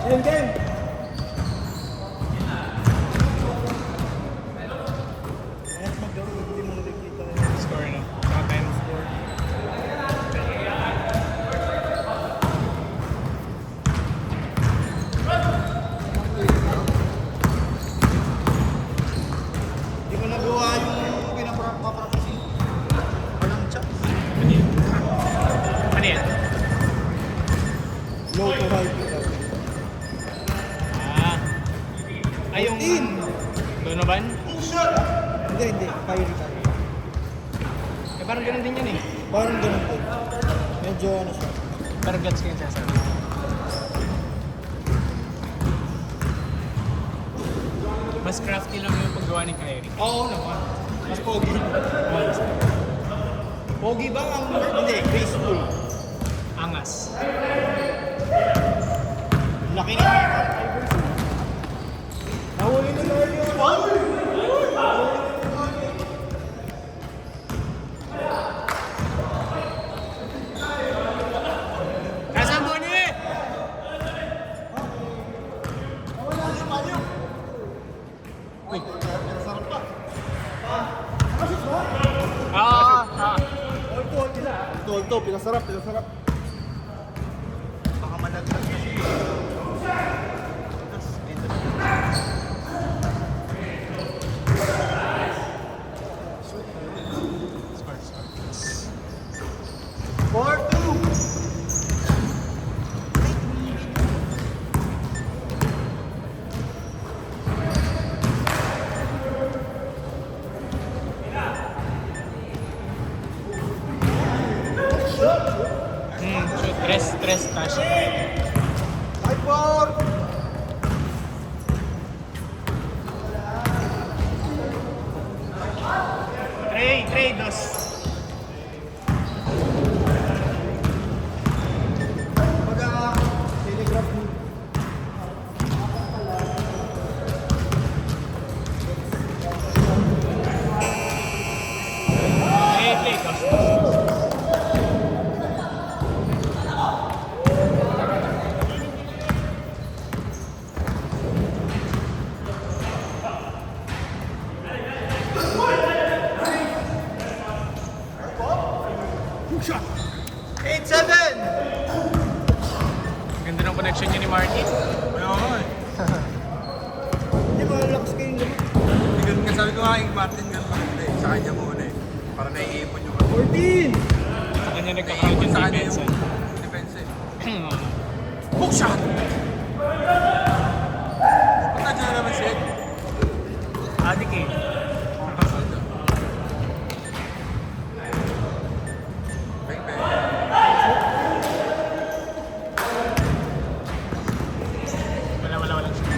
Game. Score na. Nakatayin ang score. Hindi mo nagawa yung pinapractice. Walang chance. Ano yan? Ano yan? Low to high kick. Ah. Ay, yung... 14. Donovan? Hindi. Kyrie. Eh, parang ganun din yun eh. Parang ganun din. Medyo ano siya. Pero gets ko yung sasabi. Mas crafty lang yung paggawa ni Kyrie. Oo naman. Mas pogi. Pogi ba ang hindi? Graceful. Angas. Laki na yung Iverson. Nahuli na lang yun. Nasaan mo ni? Uy. Ito, pinasarap. Baka madagdag na siya. Four, two. Shoot. Tres touch. Five, four. Trey, dos. Baga, telegraph mo. Play, dos. Eight, seven. Ganda ng connection niya ni Martin. Hindi ba, lakas kayong gamit? Ganun nga sabi ko nga yung Martin ganun maganda eh. Sa kanya muna eh. Para naiipon yung 14. Sa kanya nagka-count yung sa kanya defense. yung defense eh. eh. Hook shot! Punta dyan na naman siya. Adik eh. Bang bang. Wala siya.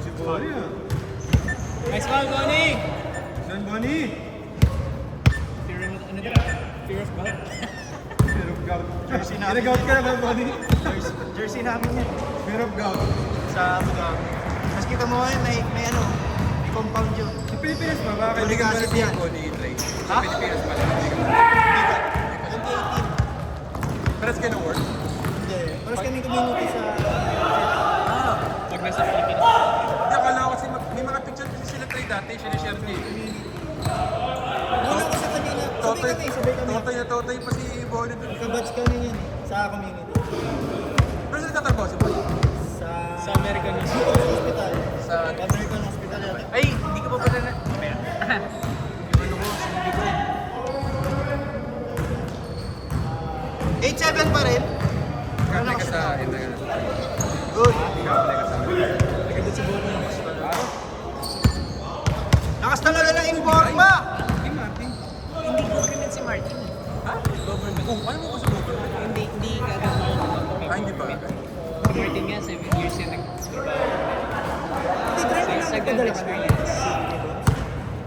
Si Bonnie ah. Nice call, Bonnie! Saan Bonnie? Fear of God? Fear of gout. Jersey namin. Kinagout ka na ba Bonnie? Jersey namin yan. Fear of gout. Sa Abu Dhabi. Mas kita mo ngayon, may compound yun. Sa Pilipinas ba? Baka Uric kaibigan ba acid si yan. Bonnie Trey? Sa Ha? Pilipinas ba? Bigat. 2018. Pero it's gonna work. Hindi. Paras kami community sa... Pag nasa Pilipinas. Hindi, akala ko kasi may mga picture kasi sila Trey dati. Sinishare niya eh. Muna ko sa kanila. Sabay kami. Totoy pa si Bonnie dun. Kabatch kami yan. Sa community. Pero saan nagtatrabaho si Bonnie? Sa American News. Hospital. Sa... American Hospital natin. Ay, hindi ko pa pala na... Mamaya. Ano ko, hindi ko. 8-7 pa rin. Ikaw ka sa... Good. Ikaw ka sa... Nagandun sa Bonnie. Lakas talaga ng informa. Hindi Martin. Hindi government si Martin. Ha? Government. Oh, ano mo ko sa government? Hindi kagawin. Ah, hindi ba? Si Martin nga, 7 years yan nagtrabaho. Hindi, try mo lang Sa ito ganun dalawa. experience.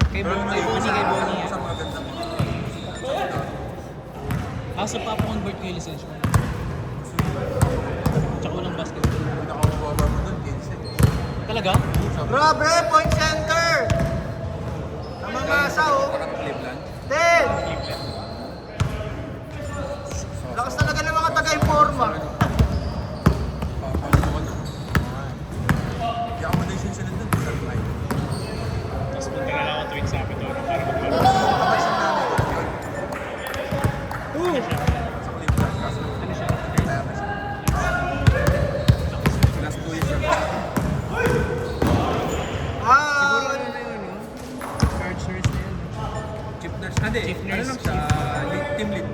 Kay Bonnie yan. Sa mga ganda mo. Kaso pa-convert ko yung lisensya ko. Tsaka walang basketball. Pinaka-mababa mo doon, 15. Talaga? Grabe, point center. Namamasa oh. Cleveland. 10. Lakas talaga ng mga yung forma. Papalit ko doon. Hindi ako na yung sinunod doon. Sabi ko, ay, Tapos punta na lang ako tuwing sa akin doon para maglaro. kapag sa namin ko, yun. Sa Cleveland, kaso Ano siya? kaya na siya. Last 2 years siya. Siguro ano na yun, no? Charge nurse na yun. Chief nurse. Hindi, Chief ano nurse, lang siya, team lead.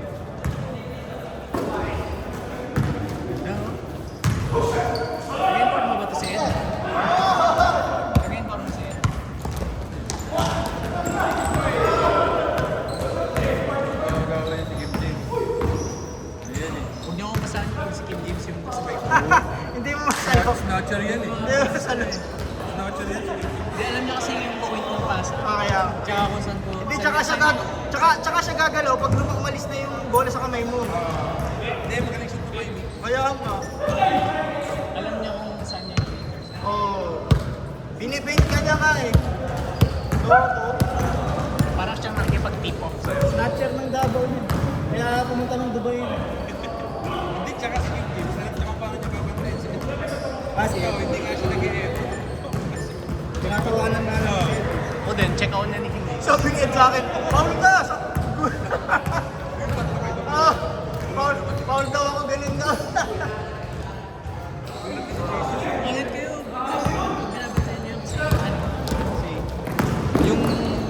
Nag-import mo ba ito sa Ed? Nag-import mo sa Ed? Gagawin niya si Kim James. Ayan eh. Huwag niyo akong basahin kung si Kim James yung subscribe. Hindi mo masalo. Snatcher yan eh. Hindi mo masalo. Snatcher yan si Kim James. Hindi, alam niya kasi yung point ng pass. Kaya. Tsaka kung saan ko... Hindi, tsaka siya gagalaw pag umalis na yung bola sa kamay mo. Hindi, magaling siya tumay eh. Kaya nga. Alam niya kung saan niya yung Oo. Binipaint ka niya nga eh. Oo. Parang siyang nakipag-tip off sa'yo. Snatcher ng Davao yun. Kaya pumunta ng Dubai yun. Hindi, tsaka si Kim James. Alam tsaka paano niya babantayan si Kim James. Kasi, Ikaw, hindi nga siya nag-e-edit. tinatawanan na lang. O din, check out na ni Kim James. Sabi niya sa akin, Paul ka! Ah, Paul daw ako ganun na. Ingat kayo. Binabantayan niyo yung kasi yung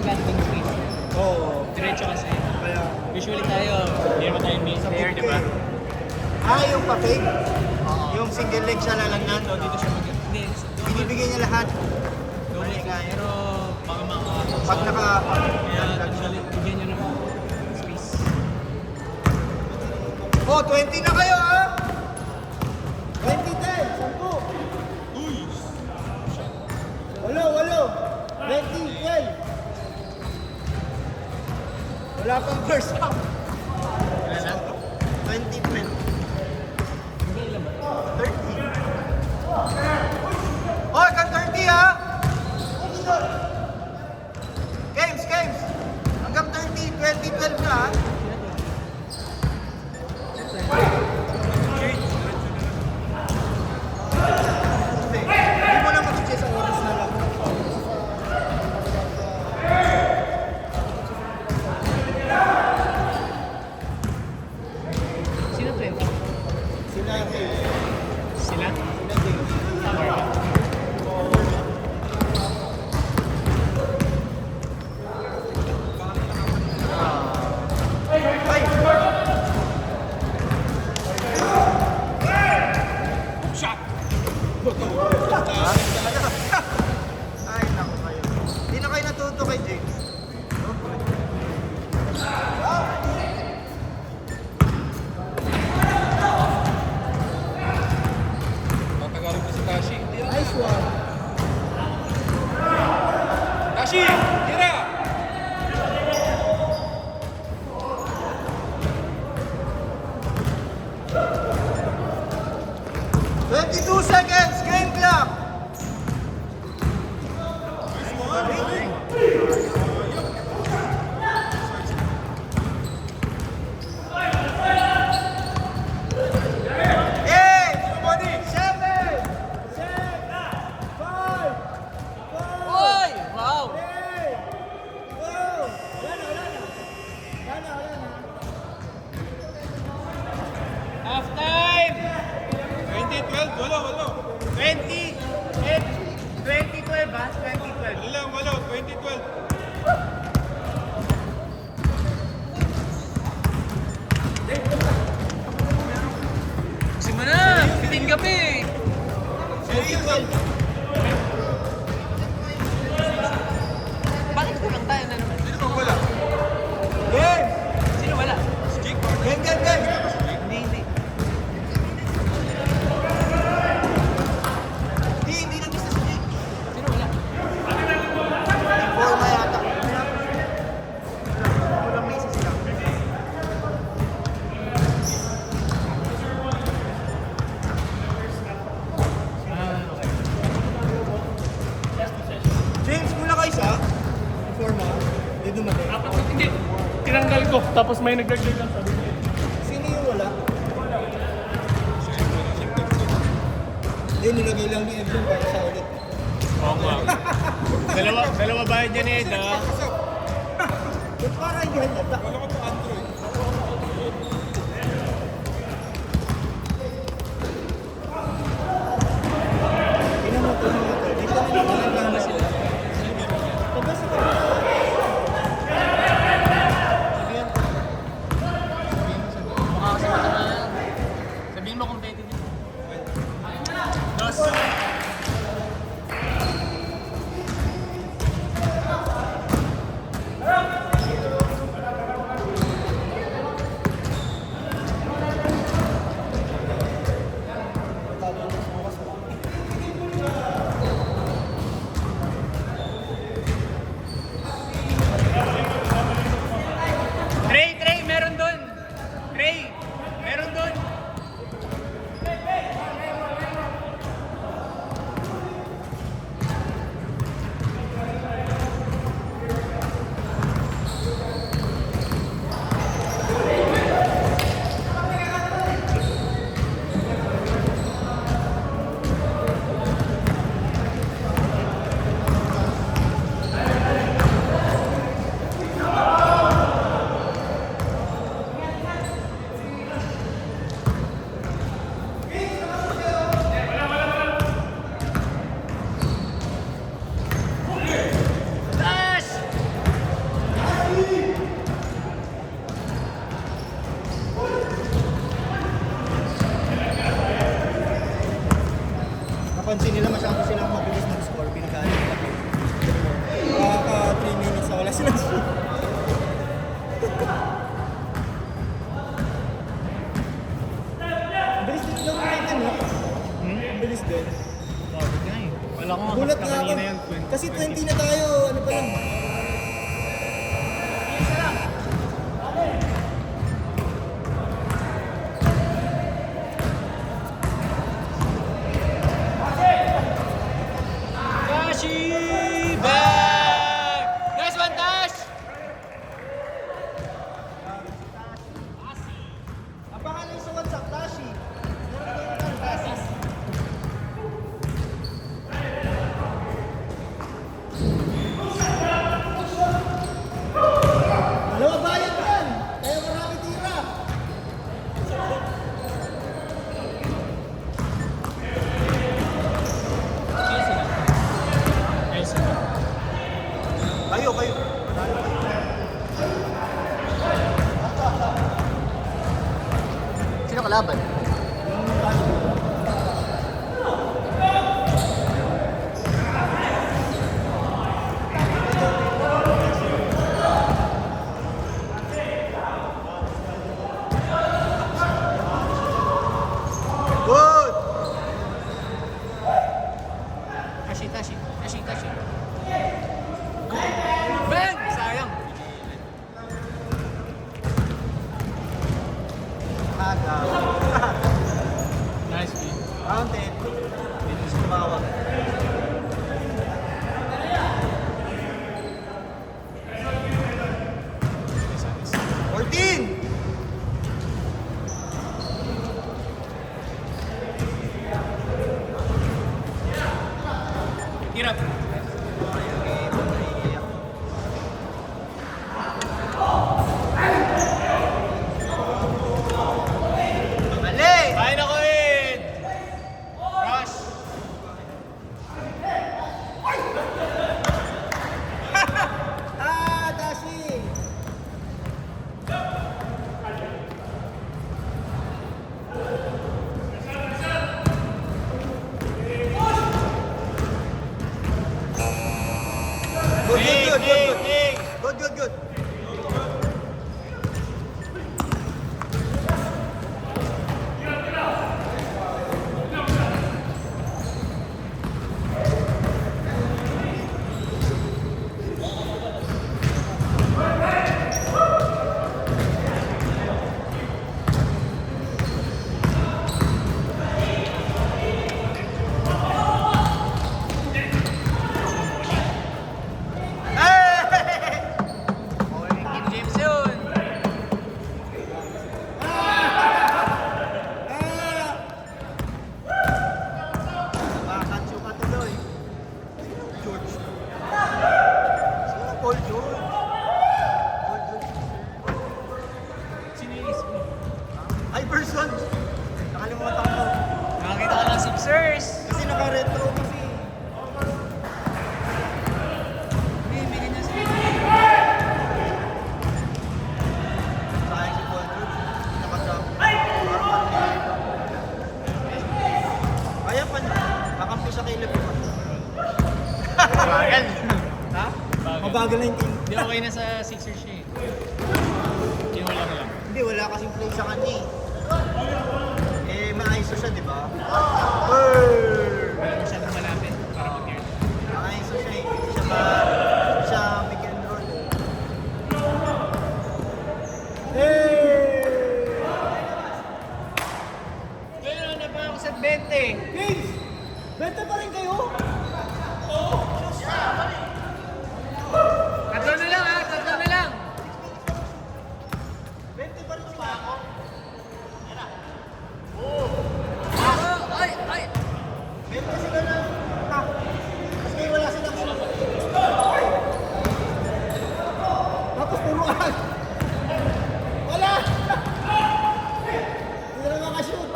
landing phase. Oo. Diretso kasi. Kaya, Usually tayo, hindi naman tayo main player, di ba? yung pa-fake? Yung single leg siya lalagnan? So, dito siya mag... Hindi, Binibigay niya lahat. double Kaya. pero baka mga... Pag naka... Kaya, usually, bigyan niyo ng space. Oh, 20 na kayo ha! 20, 10, 10. Uy! Walo. 20, 12. Wala pang first half. Wala na? 20, 12. Hindi ilan ba? 30. Oh, hanggang 30 ha! Games. Hanggang 30, 20, 12 na ha? Hindi mo na mag-check sa oras na lang. Sino 20? Sila Sila? James. Tama ba? Ay! Shot! Ay, naku kayo. Hindi na kayo natuto kay James. Tatagalog na si Tashi. Nice one. Tashi! Tira! Seconds, game clock. Eight, 7, 5, Oy! Wow! Half time! 2012, walo. 20! 2012 ba? 2012. Walo, 2012. Simula na! Piting gabi! Bakit kulang tayo na naman? Sino bang wala? game, Sino wala? Jake? game. Hindi. Hindi nag-isa si Jake. Sino wala? Informa yata. Walang may isa sila. James, muna ka isa. Informa. Hindi dumating. Hindi. Tinanggal ko. Tapos may nagdagdag lang sabi ko. Sino yung wala? Hindi, nilagay lang ni Edwin para sa ulit. Oo nga. Dalawa bayad yan eh, ha? Ba't para hindi halata? Wala ko to Android. Tingnan mo ito. Dito na nilagay na sila. Labas ito. Sabihin mo competitive. Dos. Trey, meron doon. Trey, meron doon. Tash! Napansin nila masyado silang mabilis mag-score. Pinagkali nila. Baka 3 minutes na wala silang score. Bilis din lang natin, no? Bilis din. Wala ko nga Gulat mas nga ako. kanina yun. Kasi 20 na tayo. Ano pa lang? Tashi back! Nice one, Tash! Abangan yung sa WhatsApp, Tashi. Meron ka yung Tashi. Dalawa bayad yan. Kaya marami tira. Kayo. Sino kalaban? Good! Tashi. Bang! Sayang. Agaw. Nice play. Counted. Bilis tumawag. Nice. 14! Hirap. Mali! Kain ako in! Rush! Tashi! Good. Hey! Iverson. Nakalimutan ko. Nakakita ka ng Sixers. Kasi naka-retro kasi. May ganyan sila. Sayang si Paul George. Naka-jump. Kaya pa niya. Kakampi siya kay LeBron. Bagal. Ha? Mabagal na yung team. Hindi okay na sa Sixers siya eh. Kinuha lang lang. Hindi, wala kasing play sa kanya eh. Maayos siya, di ba? Wala masyadong malapit para mag-guard. Maayos siya eh. Hindi siya pick and roll eh. Pero na pa ako sa 20. Games! Benta pa rin kayo? Tatlo na lang ha, tatlo na lang. 20 pa rin sila ako. Ay, ay. Benta sila ng... Kasi wala silang shoot. Tapos puro ahal. Wala! Hindi na makashoot.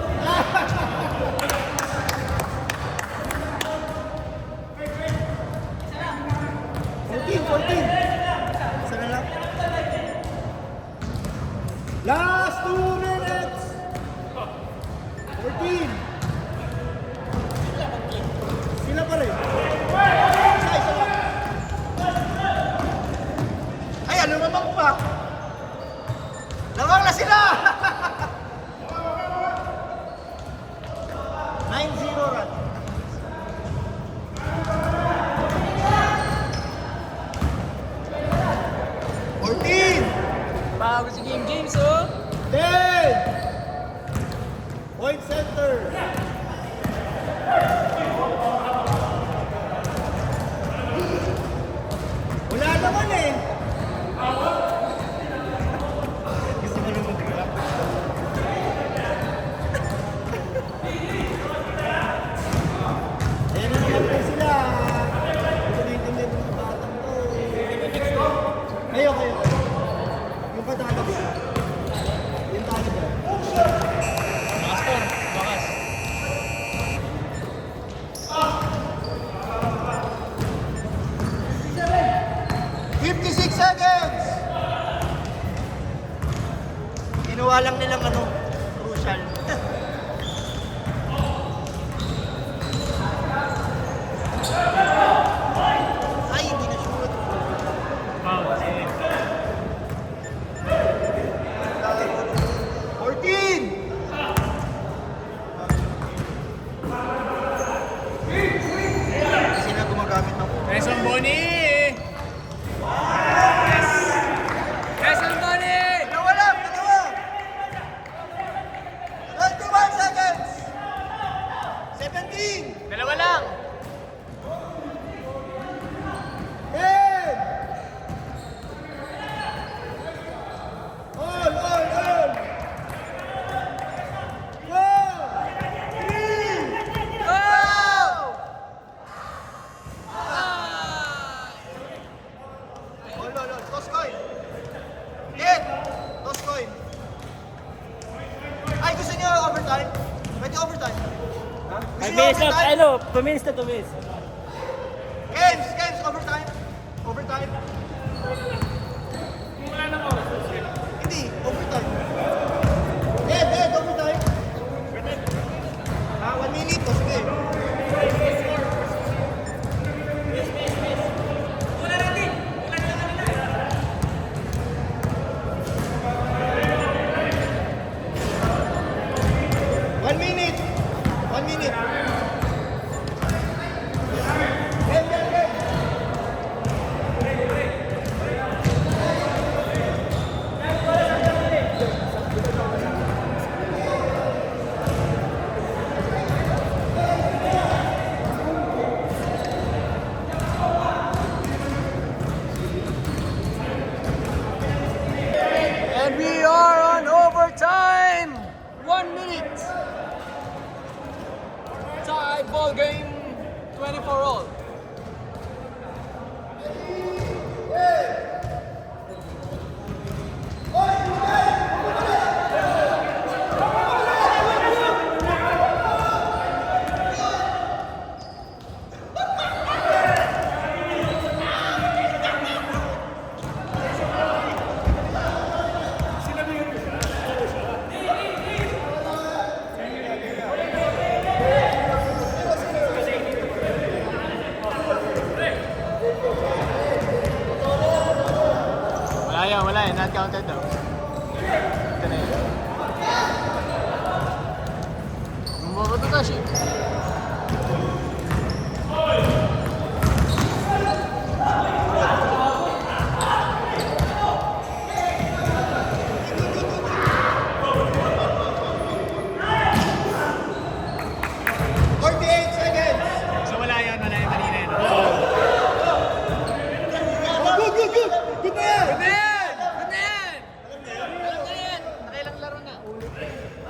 14. Isa na lang. Last 2 minutes! 14. Sila pa rin. Isa lang. Ay, ano naman pa? Lamang na sila! 9-0 run. Bago si Game James oh. 10! Point center. Wala naman eh. Gusto mo naman mag-rap? Ayan na naman po sila. Ito na yung ng mga batang to. Kayo. Yung patata ko. Yung talo ko. Bakas po, bakas. Seconds! Ginawa lang nilang crucial. Ay, hindi na shoot. Wow, sige. 14! Kasi na gumagamit ng Quezon Bonnie! Yes! Quezon Bonnie! Dalawa! 21 seconds! 17! Dalawa lang! 10! All! 4! 3! Go! All. Toss coin! Hit! Toss coin! Ay, gusto niyo overtime? Pwede overtime? Ha? Gusto 5 niyo minutes overtime? lang, 2 minutes na 2 minutes. Games, overtime. Overtime. Hindi, overtime. Dead, overtime. 1 minute, o sige. One minute. Dead. And we are on overtime! 1 minute! Tie ball game, 24 all. counted daw. Ito na yun. Mga Tatashi. So wala yan kanina yun. Good! Good na yan! Good na yan! Good na yan! Alam na yan! Nakailang laro na.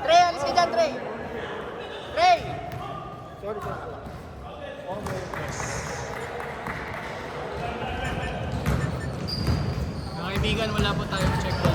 Trey, alis ka dyan, Trey! Trey! Sorry. Mga kaibigan, wala po tayong check